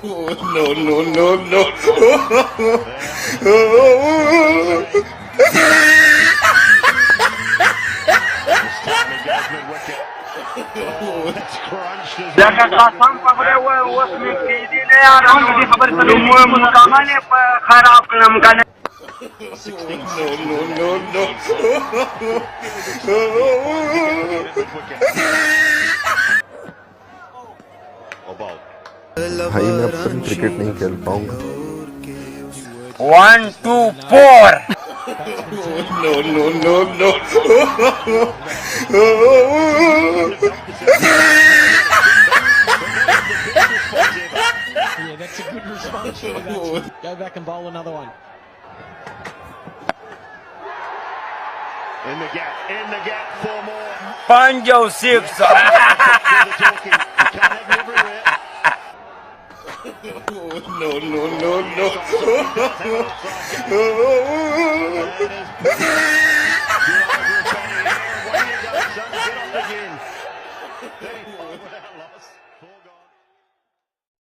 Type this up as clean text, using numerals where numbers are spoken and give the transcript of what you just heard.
No, no, no, no. لك قسم पकड़े हुए उसमें कीजिए ले यार हम मुझे खबर मुकाम ने खराब करना मुकाम No, no, no, भाई मैं अब कभी क्रिकेट नहीं खेल पाऊंगा। 1 2 4 no, no, no, no. Yeah, that's a good response for that. Go back and bowl another one. In the gap, 4 more. Panjo 6 No, no, no, no.